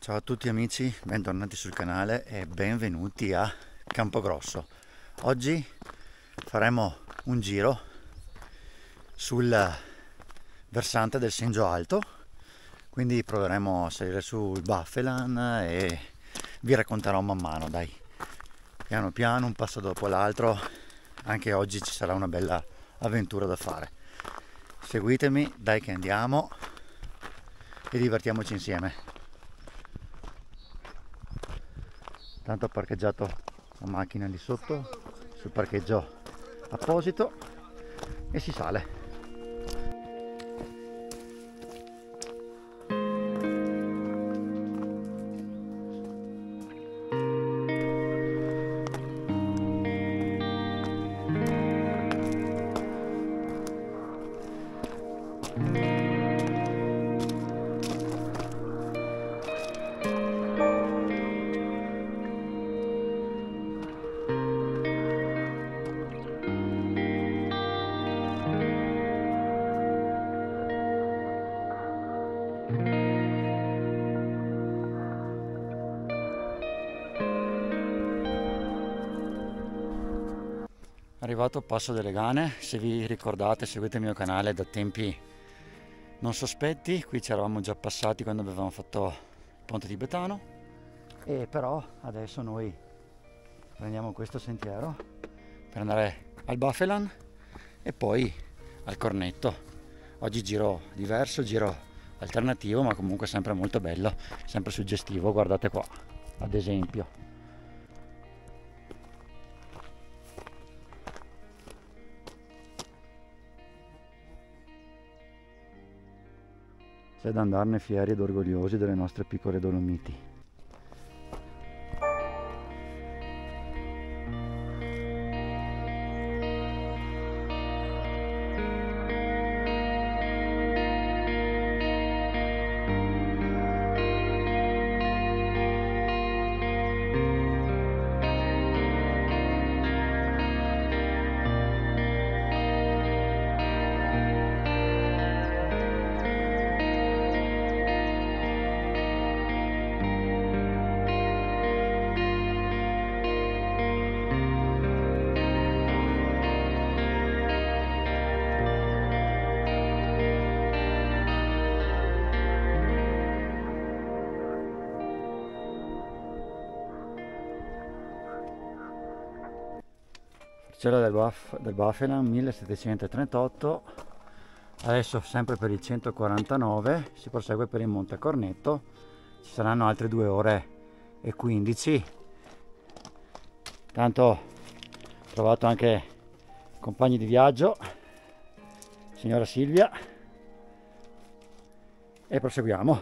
Ciao a tutti amici, bentornati sul canale e benvenuti a Campogrosso. Oggi faremo un giro sul versante del Sengio Alto, quindi proveremo a salire sul Baffelan e vi racconterò man mano, dai, piano piano, un passo dopo l'altro. Anche oggi ci sarà una bella avventura da fare. Seguitemi, dai che andiamo e divertiamoci insieme. Tanto ho parcheggiato la macchina lì sotto sul parcheggio apposito e si sale. Arrivato al Passo delle Gane, se vi ricordate seguite il mio canale da tempi non sospetti, qui ci eravamo già passati quando avevamo fatto il ponte tibetano, e però adesso noi prendiamo questo sentiero per andare al Baffelan e poi al Cornetto. Oggi giro diverso, giro alternativo, ma comunque sempre molto bello, sempre suggestivo. Guardate qua, ad esempio. C'è da andarne fieri ed orgogliosi delle nostre piccole Dolomiti. Cella del Baffelan 1738, adesso sempre per il 149 si prosegue per il Monte Cornetto, ci saranno altre 2 ore e 15. Tanto ho trovato anche compagni di viaggio, signora Silvia, e proseguiamo.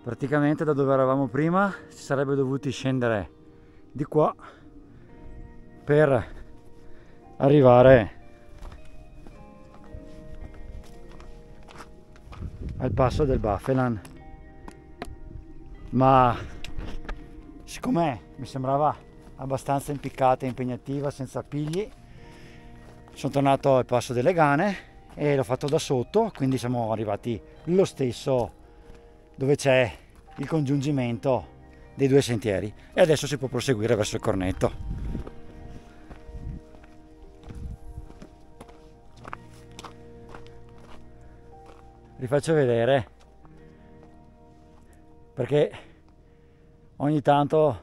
Praticamente da dove eravamo prima si sarebbe dovuti scendere di qua per arrivare al passo del Baffelan, ma siccome mi sembrava abbastanza impiccata e impegnativa senza appigli, sono tornato al passo delle Gane e l'ho fatto da sotto, quindi siamo arrivati lo stesso dove c'è il congiungimento dei 2 sentieri e adesso si può proseguire verso il Cornetto. Vi faccio vedere perché ogni tanto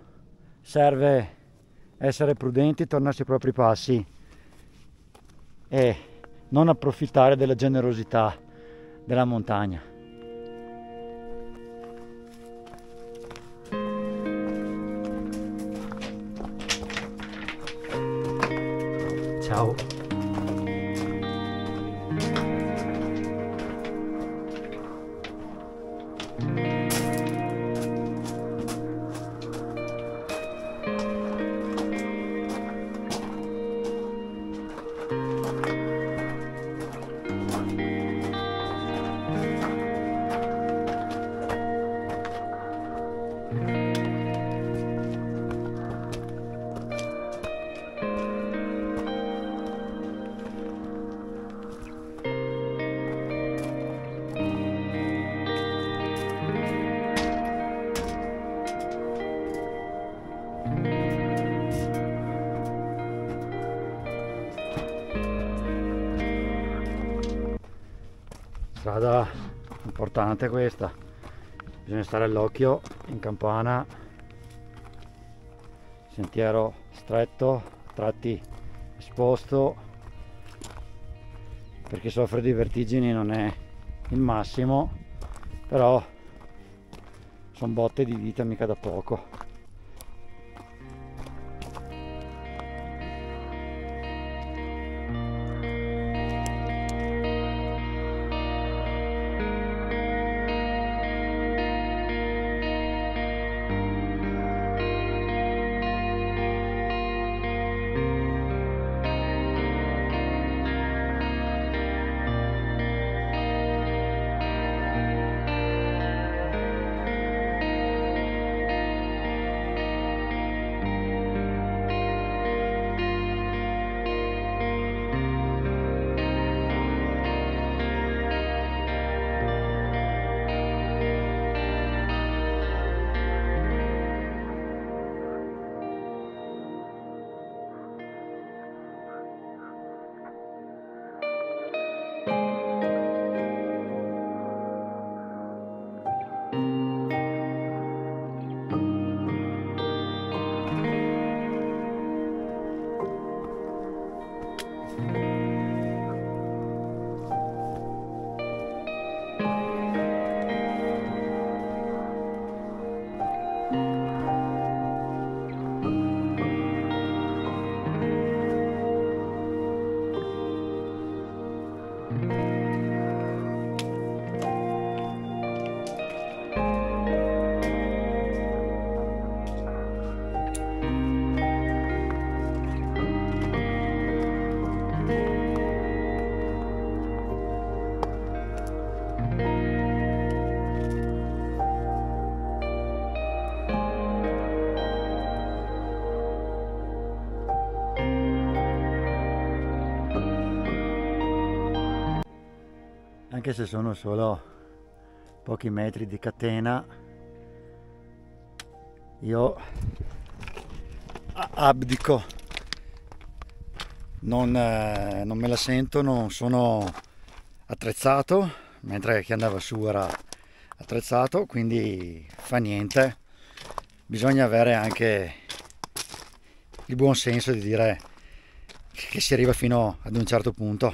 serve essere prudenti, tornarsi ai propri passi e non approfittare della generosità della montagna. Ciao. strada importante questa, bisogna stare all'occhio in campana, sentiero stretto, tratti esposto, per chi soffre di vertigini non è il massimo, però sono botte di vita mica da poco. Anche se sono solo pochi metri di catena, io abdico, non me la sento, non sono attrezzato, mentre chi andava su era attrezzato, quindi fa niente. Bisogna avere anche il buon senso di dire che si arriva fino ad un certo punto.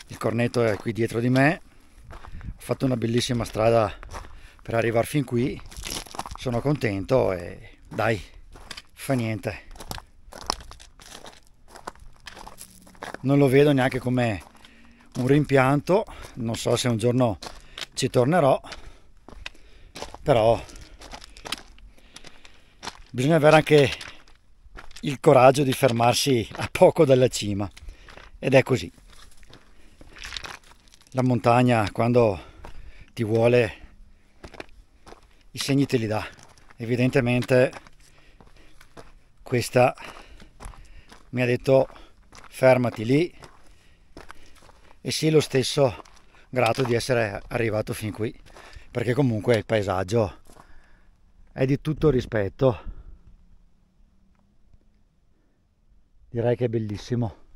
Il cornetto è qui dietro di me, ho fatto una bellissima strada per arrivare fin qui, sono contento e dai, fa niente. Non lo vedo neanche come un rimpianto, non so se un giorno ci tornerò, però bisogna avere anche il coraggio di fermarsi a poco dalla cima, ed è così. La montagna, quando ti vuole, i segni te li dà. Evidentemente questa mi ha detto fermati lì, e sii lo stesso grato di essere arrivato fin qui, perché comunque il paesaggio è di tutto rispetto. Direi che è bellissimo.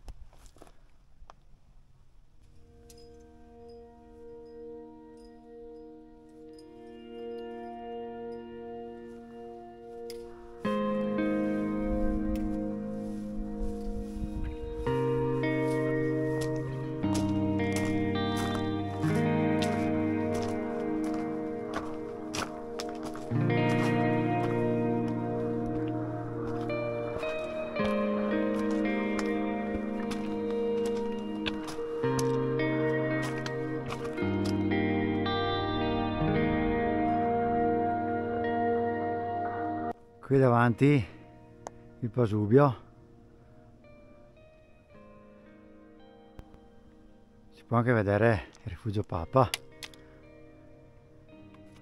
Qui davanti il Pasubio, si può anche vedere il rifugio Papa,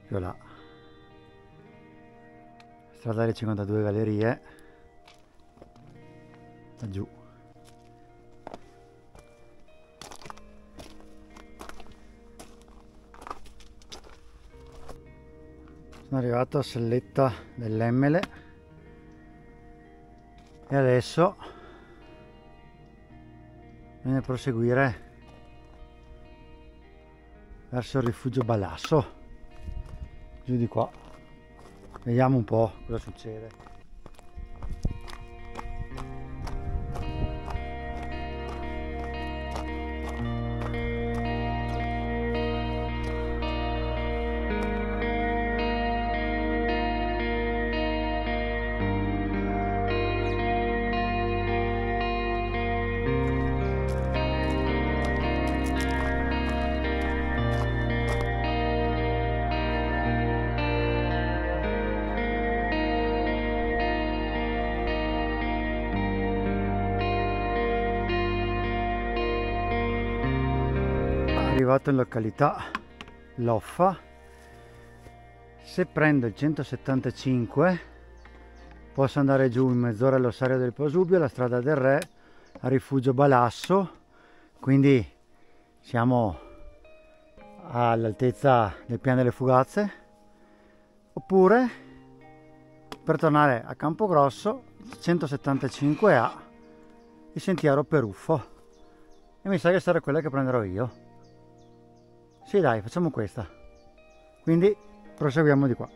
più là, strada delle 52 gallerie, laggiù. Sono arrivato a Selletta dell'Emmele e adesso bisogna proseguire verso il rifugio Balasso, giù di qua. Vediamo un po' cosa succede. Arrivato in località Loffa, se prendo il 175 posso andare giù in mezz'ora all'ossario del Pasubio, la strada del Re, a rifugio Balasso, quindi siamo all'altezza del Piano delle Fugazze. Oppure per tornare a Campogrosso 175A, il sentiero Peruffo, e mi sa che sarà quella che prenderò io. Sì dai, facciamo questa. Quindi proseguiamo di qua.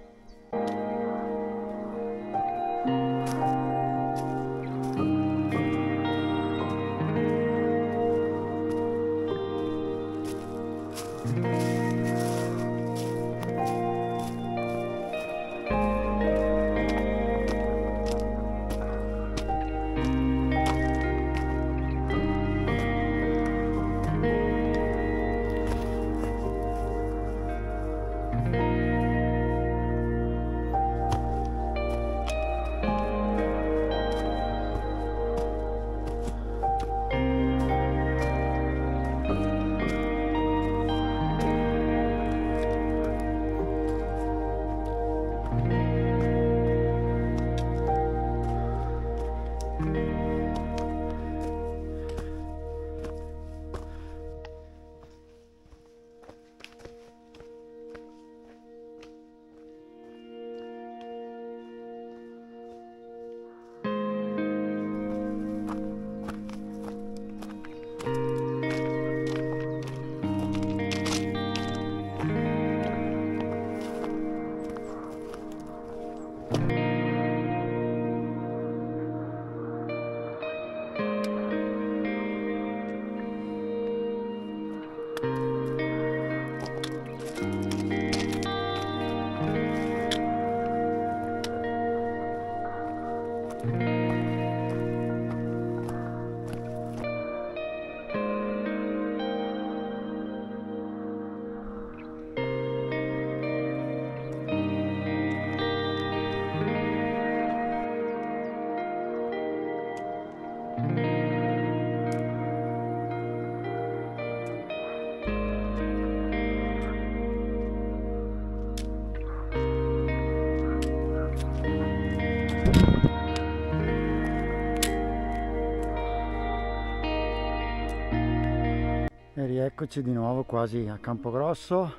E rieccoci di nuovo quasi a Campogrosso,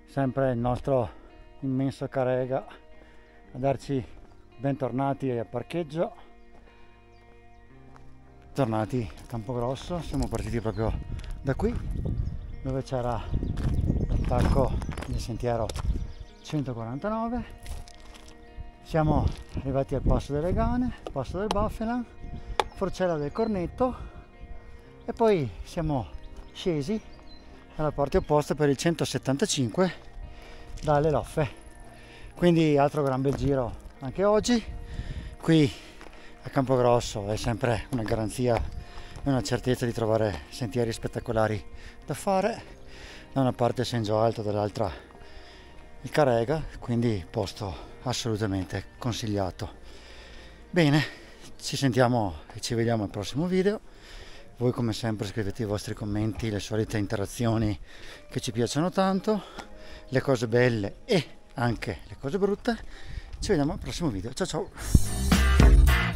sempre il nostro immenso Carega a darci bentornati al parcheggio. Tornati a Campogrosso, siamo partiti proprio da qui dove c'era l'attacco del sentiero 149. Siamo arrivati al passo delle Gane, passo del Baffelan, Forcella del Cornetto, e poi siamo scesi dalla parte opposta per il 175 dalle Loffe. Quindi altro gran bel giro anche oggi. Qui a Campogrosso è sempre una garanzia e una certezza di trovare sentieri spettacolari da fare. Da una parte Sengio Alto, dall'altra il Carega, quindi posto assolutamente consigliato. Bene, ci sentiamo e ci vediamo al prossimo video. Voi come sempre scrivete i vostri commenti, le solite interazioni che ci piacciono tanto, le cose belle e anche le cose brutte. Ci vediamo al prossimo video. Ciao ciao!